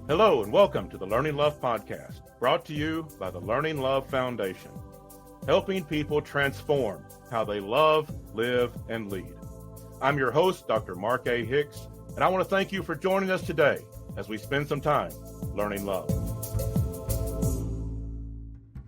Hello and welcome to the Learning Love Podcast, brought to you by the Learning Love Foundation, helping people transform how they love, live, and lead. I'm your host, Dr. Mark A. Hicks, and I want to thank you for joining us today as we spend some time learning love.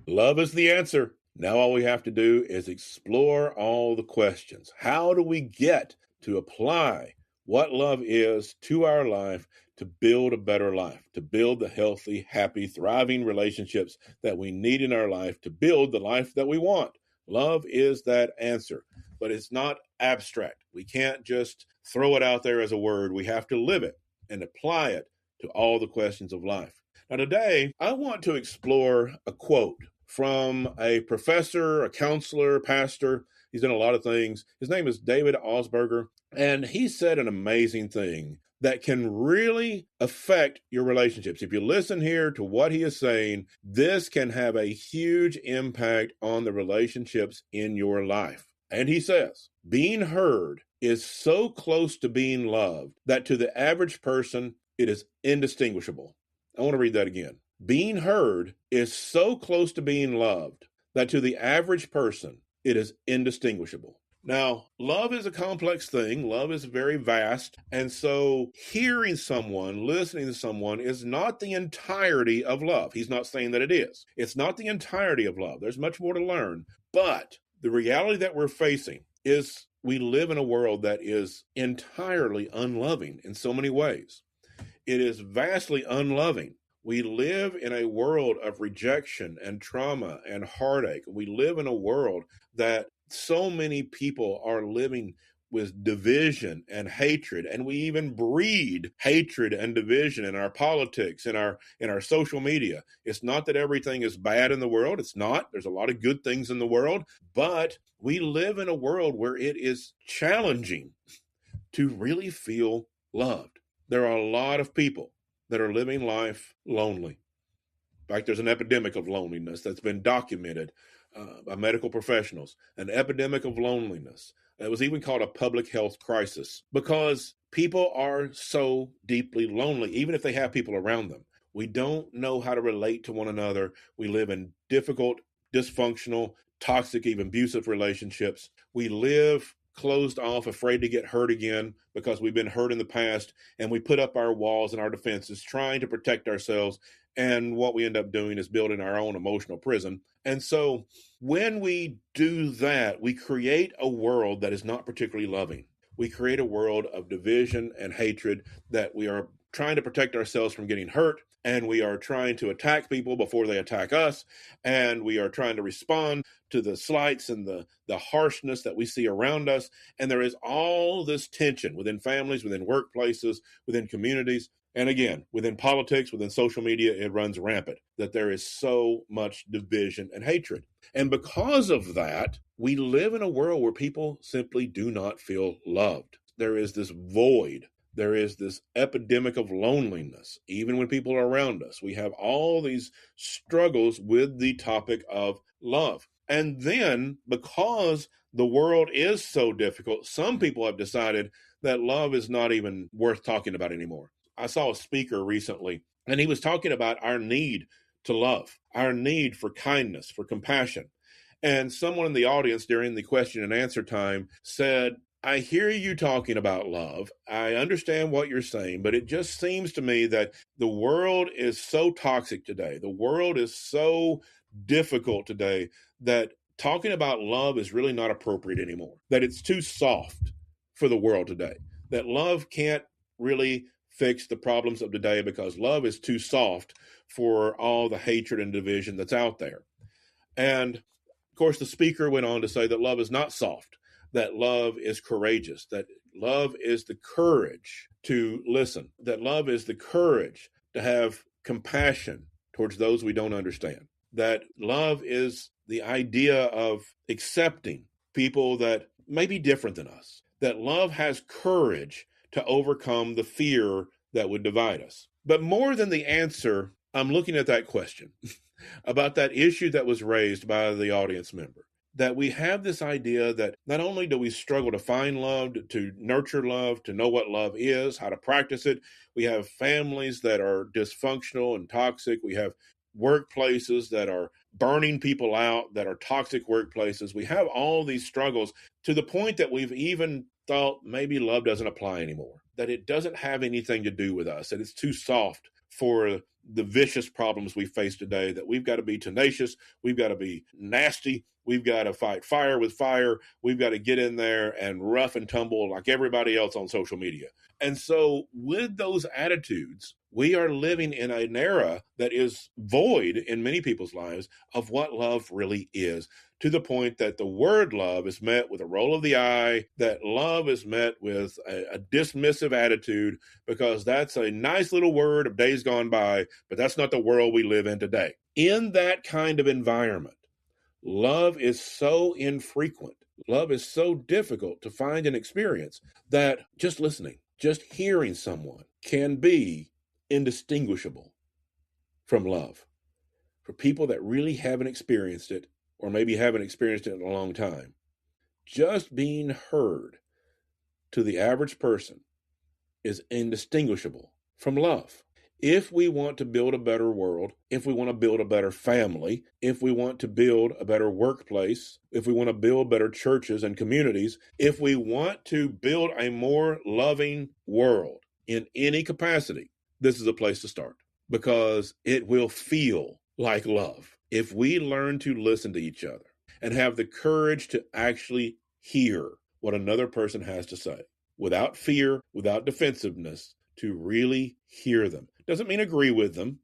Love is the answer. Now all we have to do is explore all the questions. How do we get to apply what love is to our life to build a better life, to build the healthy, happy, thriving relationships that we need in our life to build the life that we want? Love is that answer, but it's not abstract. We can't just throw it out there as a word. We have to live it and apply it to all the questions of life. Now today, I want to explore a quote from a professor, a counselor, pastor. He's done a lot of things. His name is David Ausberger, and he said an amazing thing that can really affect your relationships. If you listen here to what he is saying, this can have a huge impact on the relationships in your life. And he says, being heard is so close to being loved that to the average person, it is indistinguishable. I want to read that again. Being heard is so close to being loved that to the average person, it is indistinguishable. Now, love is a complex thing. Love is very vast. And so hearing someone, listening to someone is not the entirety of love. He's not saying that it is. It's not the entirety of love. There's much more to learn. But the reality that we're facing is we live in a world that is entirely unloving in so many ways. It is vastly unloving. We live in a world of rejection and trauma and heartache. We live in a world that so many people are living with division and hatred, and we even breed hatred and division in our politics, in our social media. It's not that everything is bad in the world. It's not. There's a lot of good things in the world, but we live in a world where it is challenging to really feel loved. There are a lot of people that are living life lonely. In fact, there's an epidemic of loneliness that's been documented by medical professionals, an epidemic of loneliness. It was even called a public health crisis because people are so deeply lonely, even if they have people around them. We don't know how to relate to one another. We live in difficult, dysfunctional, toxic, even abusive relationships. We live closed off, afraid to get hurt again because we've been hurt in the past, and we put up our walls and our defenses trying to protect ourselves. And what we end up doing is building our own emotional prison. And so when we do that, we create a world that is not particularly loving. We create a world of division and hatred that we are trying to protect ourselves from getting hurt, and we are trying to attack people before they attack us, and we are trying to respond to the slights and the harshness that we see around us. And there is all this tension within families, within workplaces, within communities. And again, within politics, within social media, it runs rampant, that there is so much division and hatred. And because of that, we live in a world where people simply do not feel loved. There is this void. There is this epidemic of loneliness, even when people are around us. We have all these struggles with the topic of love. And then, because the world is so difficult, some people have decided that love is not even worth talking about anymore. I saw a speaker recently, and he was talking about our need to love, our need for kindness, for compassion. And someone in the audience during the question and answer time said, I hear you talking about love. I understand what you're saying, but it just seems to me that the world is so toxic today. The world is so difficult today that talking about love is really not appropriate anymore, that it's too soft for the world today, that love can't really fix the problems of today because love is too soft for all the hatred and division that's out there. And of course, the speaker went on to say that love is not soft, that love is courageous, that love is the courage to listen, that love is the courage to have compassion towards those we don't understand, that love is the idea of accepting people that may be different than us, that love has courage to overcome the fear that would divide us. But more than the answer, I'm looking at that question about that issue that was raised by the audience member. that we have this idea that not only do we struggle to find love, to nurture love, to know what love is, how to practice it, we have families that are dysfunctional and toxic. We have workplaces that are burning people out, that are toxic workplaces. We have all these struggles to the point that we've even thought maybe love doesn't apply anymore, that it doesn't have anything to do with us, that it's too soft for the vicious problems we face today, that we've got to be tenacious, we've got to be nasty, we've got to fight fire with fire, we've got to get in there and rough and tumble like everybody else on social media. And so with those attitudes, we are living in an era that is void in many people's lives of what love really is, to the point that the word love is met with a roll of the eye, that love is met with a dismissive attitude, because that's a nice little word of days gone by, but that's not the world we live in today. In that kind of environment, love is so infrequent, love is so difficult to find and experience, that just listening, just hearing someone can be indistinguishable from love. For people that really haven't experienced it, or maybe haven't experienced it in a long time, just being heard to the average person is indistinguishable from love. If we want to build a better world, if we want to build a better family, if we want to build a better workplace, if we want to build better churches and communities, if we want to build a more loving world in any capacity, this is a place to start, because it will feel like love if we learn to listen to each other and have the courage to actually hear what another person has to say without fear, without defensiveness, to really hear them. Doesn't mean agree with them.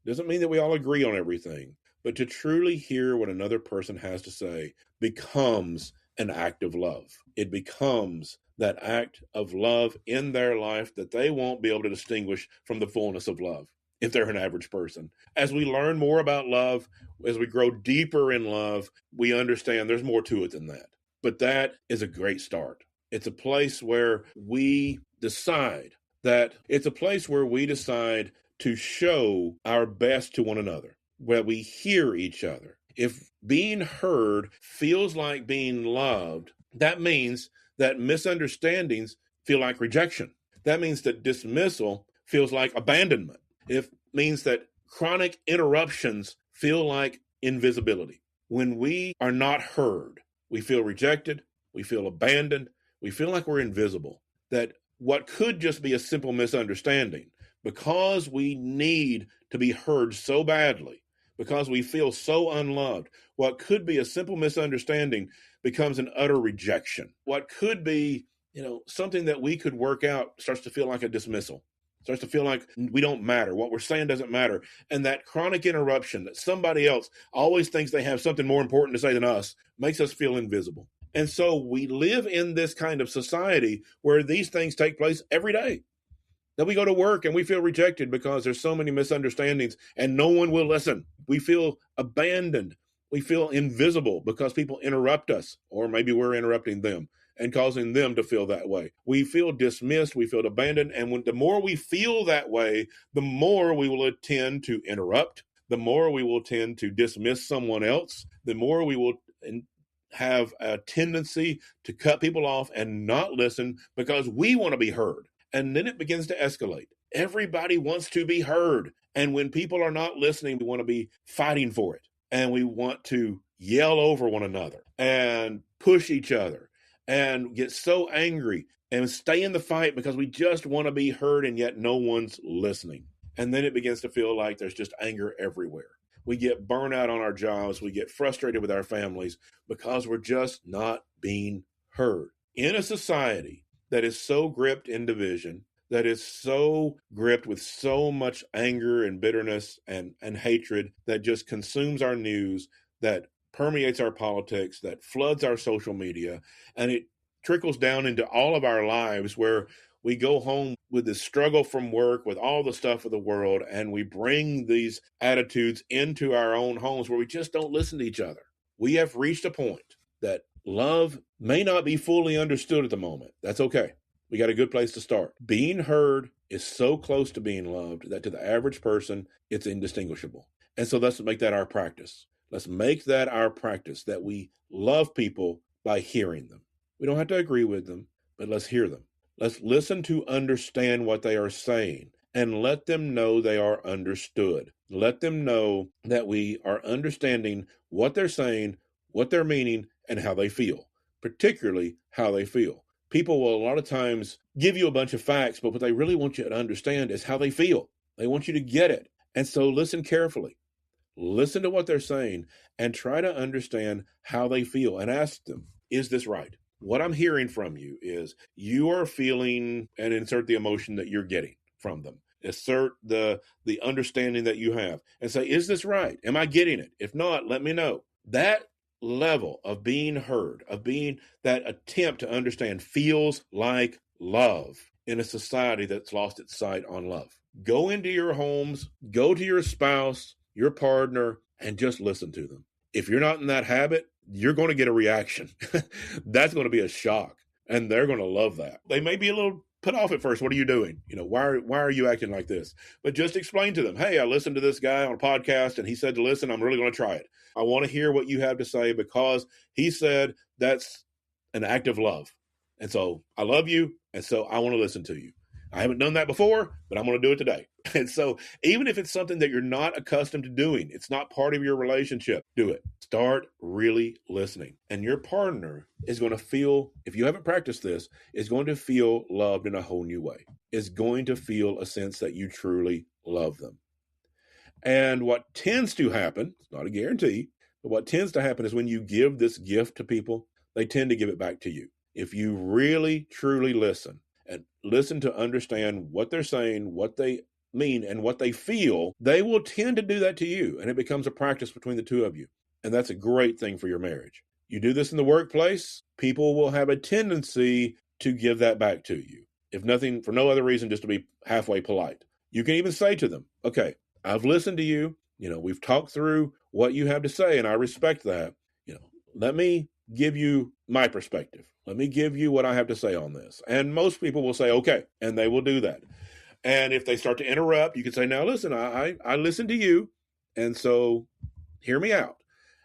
Doesn't mean that we all agree on everything, but to truly hear what another person has to say becomes an act of love. It becomes that act of love in their life that they won't be able to distinguish from the fullness of love if they're an average person. As we learn more about love, as we grow deeper in love, we understand there's more to it than that. But that is a great start. It's a place where we decide to show our best to one another, where we hear each other. If being heard feels like being loved, that means that misunderstandings feel like rejection. That means that dismissal feels like abandonment. It means that chronic interruptions feel like invisibility. When we are not heard, we feel rejected, we feel abandoned, we feel like we're invisible. That what could just be a simple misunderstanding, because we need to be heard so badly, because we feel so unloved, what could be a simple misunderstanding becomes an utter rejection. What could be, something that we could work out starts to feel like a dismissal. Starts to feel like we don't matter. What we're saying doesn't matter. And that chronic interruption that somebody else always thinks they have something more important to say than us makes us feel invisible. And so we live in this kind of society where these things take place every day. That we go to work and we feel rejected because there's so many misunderstandings and no one will listen. We feel abandoned. We feel invisible because people interrupt us, or maybe we're interrupting them and causing them to feel that way. We feel dismissed, we feel abandoned, and the more we feel that way, the more we will tend to interrupt, the more we will tend to dismiss someone else, the more we will have a tendency to cut people off and not listen because we want to be heard. And then it begins to escalate. Everybody wants to be heard. And when people are not listening, we want to be fighting for it. And we want to yell over one another and push each other and get so angry and stay in the fight because we just want to be heard, and yet no one's listening. And then it begins to feel like there's just anger everywhere. We get burnout on our jobs. We get frustrated with our families because we're just not being heard. In a society that is so gripped in division, that is so gripped with so much anger and bitterness and hatred that just consumes our news, that permeates our politics, that floods our social media, and it trickles down into all of our lives, where we go home with this struggle from work, with all the stuff of the world, and we bring these attitudes into our own homes where we just don't listen to each other. We have reached a point that love may not be fully understood at the moment. That's okay. We got a good place to start. Being heard is so close to being loved that to the average person, it's indistinguishable. And so let's make that our practice. Let's make that our practice, that we love people by hearing them. We don't have to agree with them, but let's hear them. Let's listen to understand what they are saying and let them know they are understood. Let them know that we are understanding what they're saying, what they're meaning, and how they feel, particularly how they feel. People will a lot of times give you a bunch of facts, but what they really want you to understand is how they feel. They want you to get it. And so listen carefully. Listen to what they're saying and try to understand how they feel and ask them, is this right? What I'm hearing from you is you are feeling, and insert the emotion that you're getting from them. Assert the understanding that you have and say, is this right? Am I getting it? If not, let me know. That level of being heard, of being that attempt to understand feels like love in a society that's lost its sight on love. Go into your homes, go to your spouse, your partner, and just listen to them. If you're not in that habit, you're going to get a reaction. That's going to be a shock, and they're going to love that. They may be a little put off at first. What are you doing? Why are you acting like this? But just explain to them, hey, I listened to this guy on a podcast, and he said to listen. I'm really going to try it. I want to hear what you have to say because he said that's an act of love. And so I love you, and so I want to listen to you. I haven't done that before, but I'm going to do it today. And so even if it's something that you're not accustomed to doing, it's not part of your relationship, do it. Start really listening. And your partner is going to feel, if you haven't practiced this, is going to feel loved in a whole new way. Is going to feel a sense that you truly love them. And what tends to happen, it's not a guarantee, but what tends to happen is when you give this gift to people, they tend to give it back to you. If you really, truly listen, and listen to understand what they're saying, what they mean, and what they feel, they will tend to do that to you. And it becomes a practice between the two of you. And that's a great thing for your marriage. You do this in the workplace, people will have a tendency to give that back to you. If nothing, for no other reason, just to be halfway polite. You can even say to them, okay, I've listened to you. We've talked through what you have to say, and I respect that. Let me give you my perspective. Let me give you what I have to say on this. And most people will say, okay, and they will do that. And if they start to interrupt, you can say, now listen, I listened to you, and so hear me out.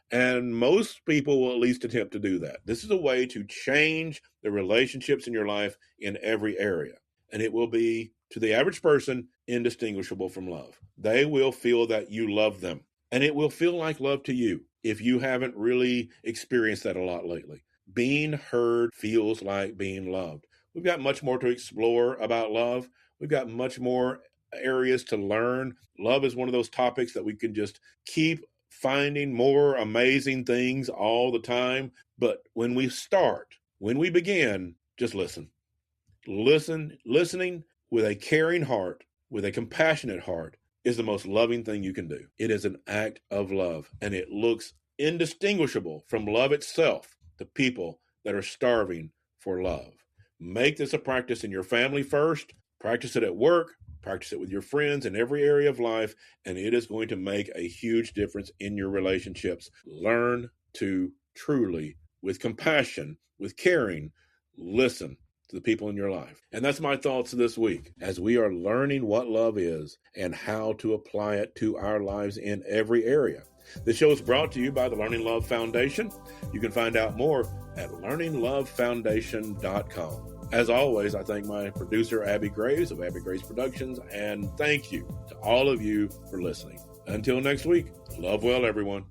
And most people will at least attempt to do that. This is a way to change the relationships in your life in every area. And it will be, to the average person, indistinguishable from love. They will feel that you love them. And it will feel like love to you if you haven't really experienced that a lot lately. Being heard feels like being loved. We've got much more to explore about love. We've got much more areas to learn. Love is one of those topics that we can just keep finding more amazing things all the time. But when we begin, just listen. Listening with a caring heart, with a compassionate heart, is the most loving thing you can do. It is an act of love, and it looks indistinguishable from love itself to people that are starving for love. Make this a practice in your family first. Practice it at work. Practice it with your friends in every area of life, and it is going to make a huge difference in your relationships. Learn to truly, with compassion, with caring, listen to the people in your life. And that's my thoughts this week as we are learning what love is and how to apply it to our lives in every area. The show is brought to you by the Learning Love Foundation. You can find out more at learninglovefoundation.com. As always, I thank my producer, Abby Graves of Abby Graves Productions, and thank you to all of you for listening. Until next week, love well, everyone.